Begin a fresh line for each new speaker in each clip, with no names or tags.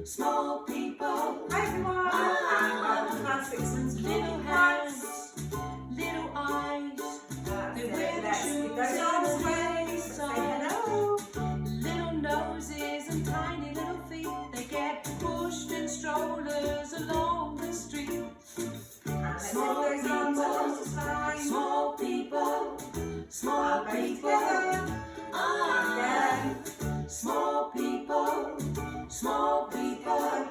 small people.
Hi everyone, and welcome to our Sixpence
Little hands, little eyes. They wear the shoes
Let's those arms away.
and
Say hello.
little noses and tiny little feet. They get pushed in strollers along the street.
Small those arms across the side.
Small people, small people.
Again.
Small people, small people,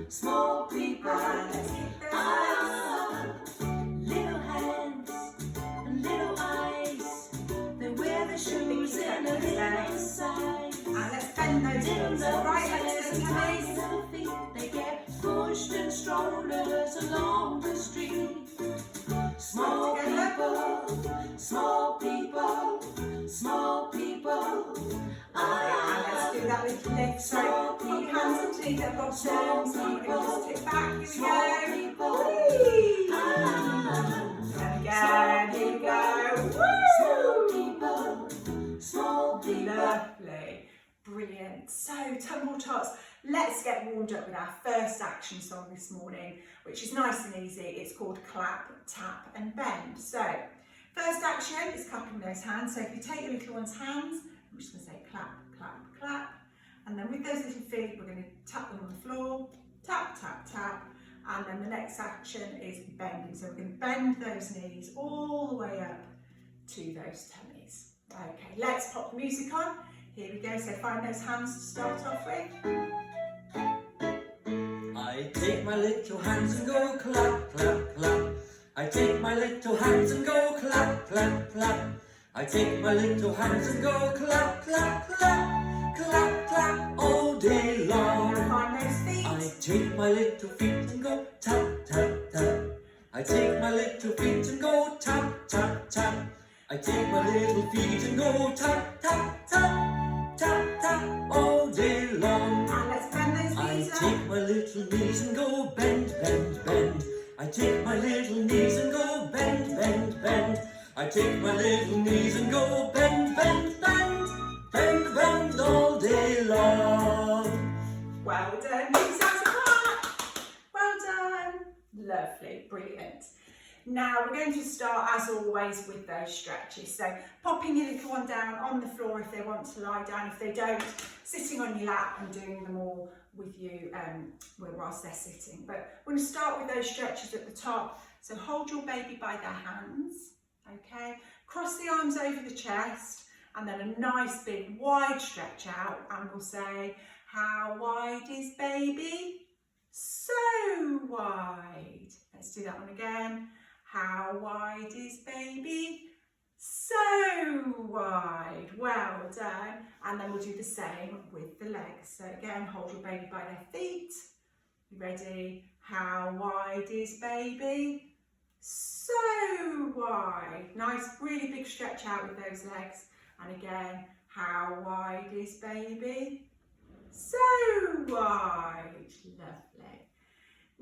small people.
Let's keep those
Little hands and little eyes. They wear the shoes in a little side.
And let's bend those
Little
knees. Right legs
noses
to
and
the
tiny
toes.
little feet. They get pushed in strollers along the street. Small people, small people, small people.
And let's do that with your legs. So keep your hands underneath their bottoms. And we're going to just tip back. Here we go. Whee! And again. Here we go.
Small people.
Lovely. Brilliant. So, Tumble Tots, let's get warmed up with our first action song this morning, which is nice and easy. It's called Clap, Tap and Bend. So, first action is clapping those hands. So if you take your little one's hands, I'm just going to say clap, clap, clap. And then with those little feet, we're going to tap them on the floor, tap, tap, tap. And then the next action is bending. So we're going to bend those knees all the way up to those tummies. Okay, let's pop the music on. Here we go. So find those hands to start off with.
I take my little hands and go clap, clap, clap. I take my little hands and go clap, clap, clap. I take my little hands and go clap, clap, clap, clap, clap all day long.
Find those feet.
I take my little feet and go tap, tap, tap. I take my little feet and go tap, tap, tap. I take my little feet and go tap, tap, tap, tap, tap all day long.
And let's bend those
I
knees up.
take my little knees and go bend, bend, bend. I take my little knees and go bend, bend, bend. I take my little knees and go bend, bend, bend, bend, bend all day long.
Well done. Knees out to clap. Well done. Lovely. Brilliant. Now we're going to start, as always, with those stretches. So popping your little one down on the floor if they want to lie down. If they don't, sitting on your lap and doing them all with you whilst they're sitting. But we're going to start with those stretches at the top. So hold your baby by their hands, okay? Cross the arms over the chest and then a nice big wide stretch out, and we'll say, how wide is baby? So wide. Let's do that one again. How wide is baby? So wide. Well done. And then we'll do the same with the legs. So again, hold your baby by their feet. You ready? How wide is baby? So wide. Nice, really big stretch out with those legs. And again, how wide is baby? So wide. Lovely.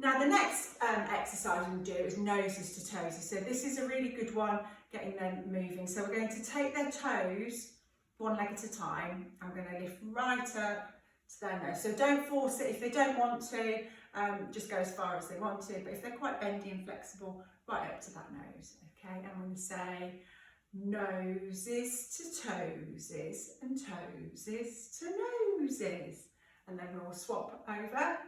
Now the next exercise we'll do is noses to toesies. So this is a really good one, getting them moving. So we're going to take their toes, one leg at a time. I'm going to lift right up to their nose. So don't force it if they don't want to, just go as far as they want to. But if they're quite bendy and flexible, right up to that nose. Okay, and I'm going to say noses to toesies and toesies to noses. And then we'll swap over.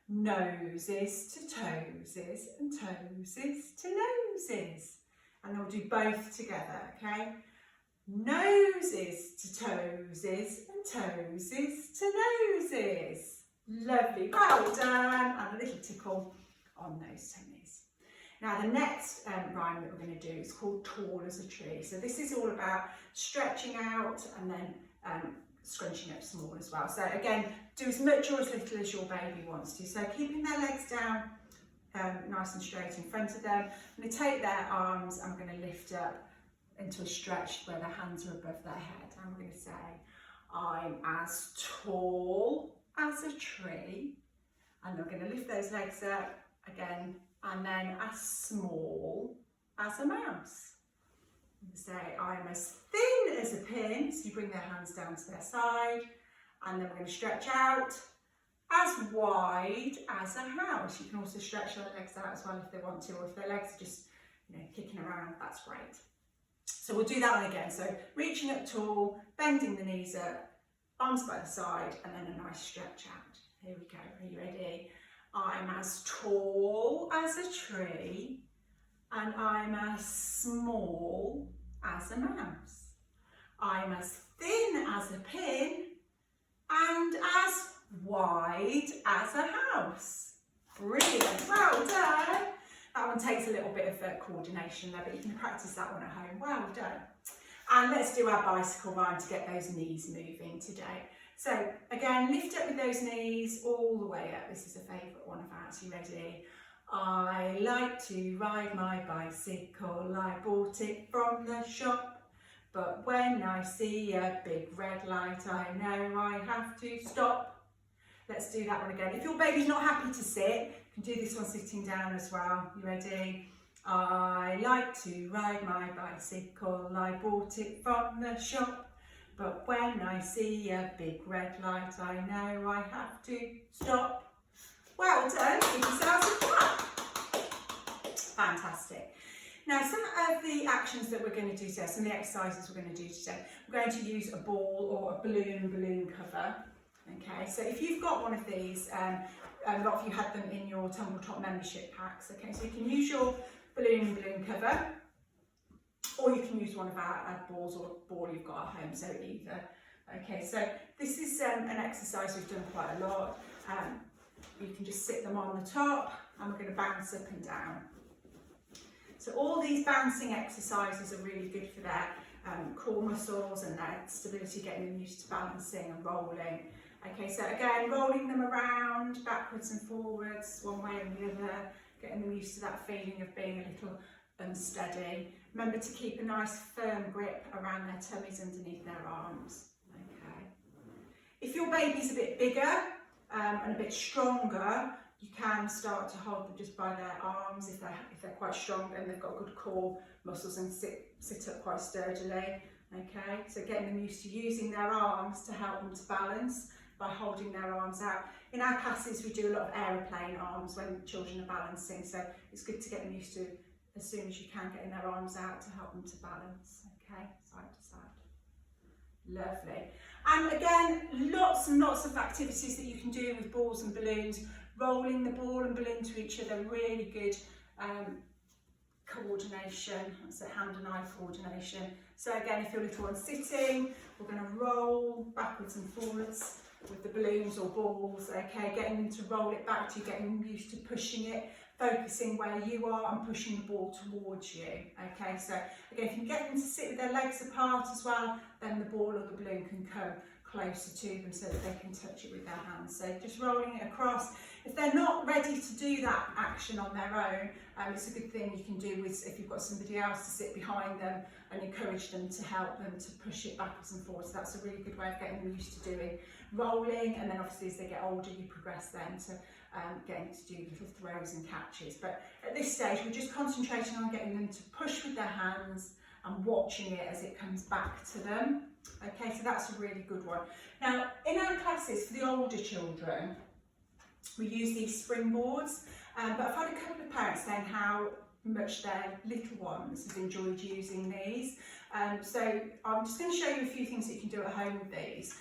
Noses to toesies and toesies to noses. And then we'll do both together, okay? Noses to toesies and toesies to noses. Lovely, well done. And a little tickle on those tummies. Now the next rhyme that we're going to do is called Tall as a Tree. So this is all about stretching out and then scrunching up small as well. So again, do as much or as little as your baby wants to. So keeping their legs down nice and straight in front of them. I'm going to take their arms and I'm going to lift up into a stretch where their hands are above their head. I'm going to say, I'm as tall as a tree. And I'm going to lift those legs up again, and then as small as a mouse. Say, I'm as thin as a pin. So you bring their hands down to their side, and then we're going to stretch out as wide as a house. You can also stretch their legs out as well if they want to, or if their legs are just, you know, kicking around, that's great. So we'll do that one again. So reaching up tall, bending the knees up, arms by the side, and then a nice stretch out. Here we go. Are you ready? I'm as tall as a tree, and I'm as small as a mouse. I'm as thin as a pin, and as wide as a house. Brilliant, well done. That one takes a little bit of coordination there, but you can practice that one at home. Well done. And let's do our bicycle rhyme to get those knees moving today. So again, lift up with those knees all the way up. This is a favourite one of ours. You ready? I like to ride my bicycle. I bought it from the shop. But when I see a big red light, I know I have to stop. Let's do that one again. If your baby's not happy to sit, you can do this one sitting down as well. You ready? I like to ride my bicycle. I bought it from the shop. But when I see a big red light, I know I have to stop. Well done. Give yourselves a clap. Fantastic. Now, some of the actions that we're going to do today, some of the exercises we're going to do today, we're going to use a ball or a balloon cover. Okay, so if you've got one of these, a lot of you had them in your Tumble Top membership packs. Okay, so you can use your balloon cover, or you can use one of our balls or ball you've got at home, so either. Okay, so this is an exercise we've done quite a lot. You can just sit them on the top, and we're going to bounce up and down. So all these bouncing exercises are really good for their core muscles and their stability, getting them used to balancing and rolling. Okay, so again, rolling them around, backwards and forwards, one way and the other, getting them used to that feeling of being a little unsteady. Remember to keep a nice firm grip around their tummies underneath their arms. Okay. If your baby's a bit bigger and a bit stronger, you can start to hold them just by their arms if they're quite strong and they've got good core muscles and sit up quite sturdily. Okay, so getting them used to using their arms to help them to balance by holding their arms out. In our classes we do a lot of aeroplane arms when children are balancing, so it's good to get them used to, as soon as you can, getting their arms out to help them to balance. Okay, side to side. Lovely. And again, lots and lots of activities that you can do with balls and balloons. Rolling the ball and balloon to each other, really good coordination, so hand and eye coordination. So again, if your little one's sitting, we're going to roll backwards and forwards with the balloons or balls, okay, getting them to roll it back to you, getting them used to pushing it, focusing where you are and pushing the ball towards you, okay. So again, if you can get them to sit with their legs apart as well, then the ball or the balloon can come closer to them so that they can touch it with their hands. So just rolling it across. If they're not ready to do that action on their own, it's a good thing you can do with, if you've got somebody else to sit behind them and encourage them to help them to push it backwards and forwards. So that's a really good way of getting them used to doing rolling, and then obviously as they get older you progress then to getting to do little throws and catches. But at this stage we're just concentrating on getting them to push with their hands and watching it as it comes back to them. Okay, so that's a really good one. Now, in our classes for the older children, we use these springboards, but I've had a couple of parents saying how much their little ones have enjoyed using these. So I'm just going to show you a few things that you can do at home with these.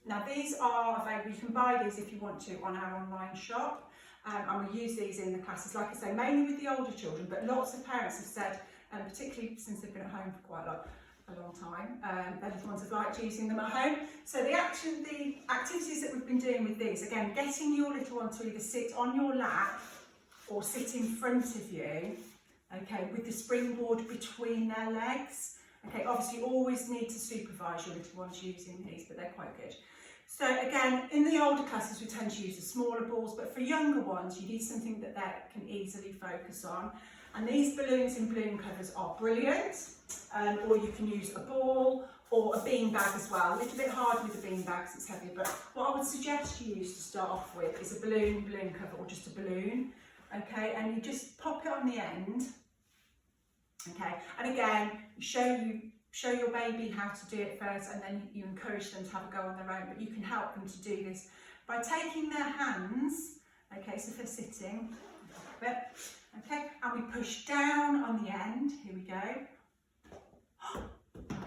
Now these are available, you can buy these if you want to on our online shop, and we use these in the classes, like I say, mainly with the older children, but lots of parents have said, particularly since they've been at home for quite a long time, their little ones have liked using them at home. So the activities that we've been doing with these, again, getting your little one to either sit on your lap or sit in front of you, okay, with the springboard between their legs. Okay, obviously you always need to supervise your little ones using these, but they're quite good. So again, in the older classes we tend to use the smaller balls, but for younger ones you need something that they can easily focus on. And these balloons and balloon covers are brilliant, or you can use a ball or a bean bag as well. A little bit hard with the bean bag because it's heavy, but what I would suggest you use to start off with is a balloon cover or just a balloon, okay, and you just pop it on the end, okay, and again, show your baby how to do it first, and then you encourage them to have a go on their own, but you can help them to do this by taking their hands, okay, so if they're sitting, okay, and we push down on the end, here we go,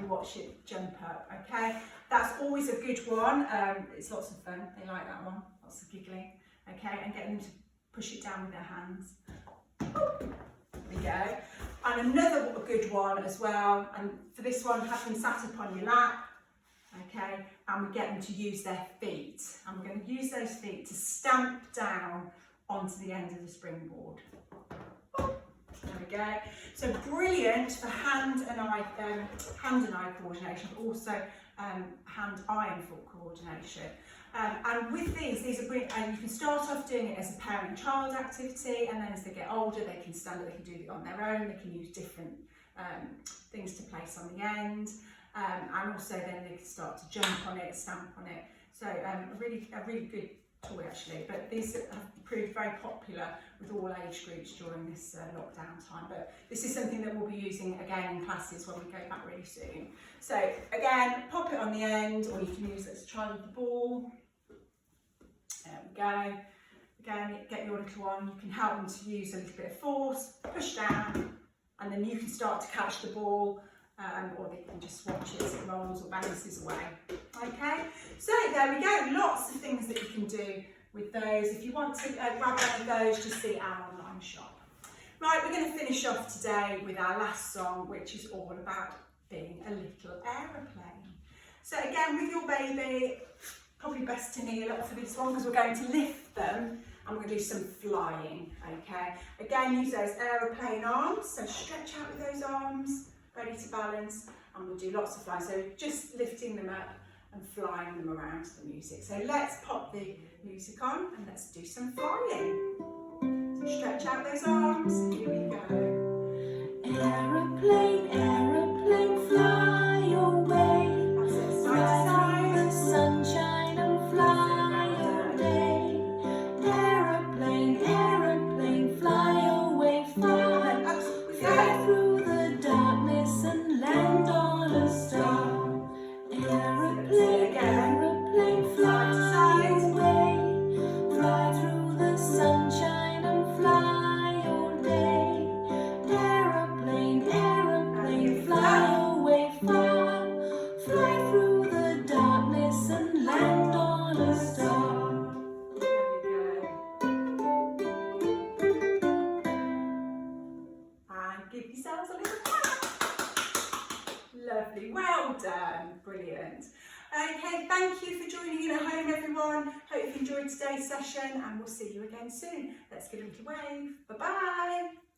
we watch it jump up, okay, that's always a good one, it's lots of fun, they like that one, lots of giggling, okay, and getting them to push it down with their hands, there we go, and another good one as well, and for this one, have them sat up on your lap, okay, and we get them to use their feet, and we're going to use those feet to stamp down onto the end of the springboard. There we go. So brilliant for hand and eye coordination, but also hand-eye and foot coordination. And with these are brilliant, and you can start off doing it as a parent-child activity, and then as they get older, they can stand up, they can do it on their own, they can use different things to place on the end. And also then they can start to jump on it, stamp on it. So a really good toy actually, but these have proved very popular with all age groups during this lockdown time. But this is something that we'll be using again in classes when we go back really soon. So again, pop it on the end, or you can use it as a try with the ball. There we go. Again, get your little one, you can help them to use a little bit of force, push down, and then you can start to catch the ball. Or they can just watch it as it rolls or bounces away. Okay, so there we go, lots of things that you can do with those. If you want to grab one of those, just see our online shop. Right, we're going to finish off today with our last song, which is all about being a little aeroplane. So again, with your baby, probably best to kneel up for this one because we're going to lift them and we're going to do some flying, okay? Again, use those aeroplane arms, so stretch out with those arms, ready to balance, and we'll do lots of flying. So just lifting them up and flying them around to the music. So let's pop the music on and let's do some flying. So stretch out those arms, here we go.
Aeroplane, aeroplane, fly away.
That's it,
Fly
side
through the
to side.
sunshine and fly away. Aeroplane, aeroplane, fly away far.
And then up we
Fly
go.
through the darkness and land on a star. Aeroplane, aeroplane, fly away. Fly through the sunshine and fly all day. Aeroplane, aeroplane, fly away far. Fly through the darkness and land on a star.
There we go. And give yourselves a little clap. Lovely, well done, brilliant. Okay, thank you for joining in at home everyone. Hope you've enjoyed today's session and we'll see you again soon. Let's give a little wave. Bye-bye.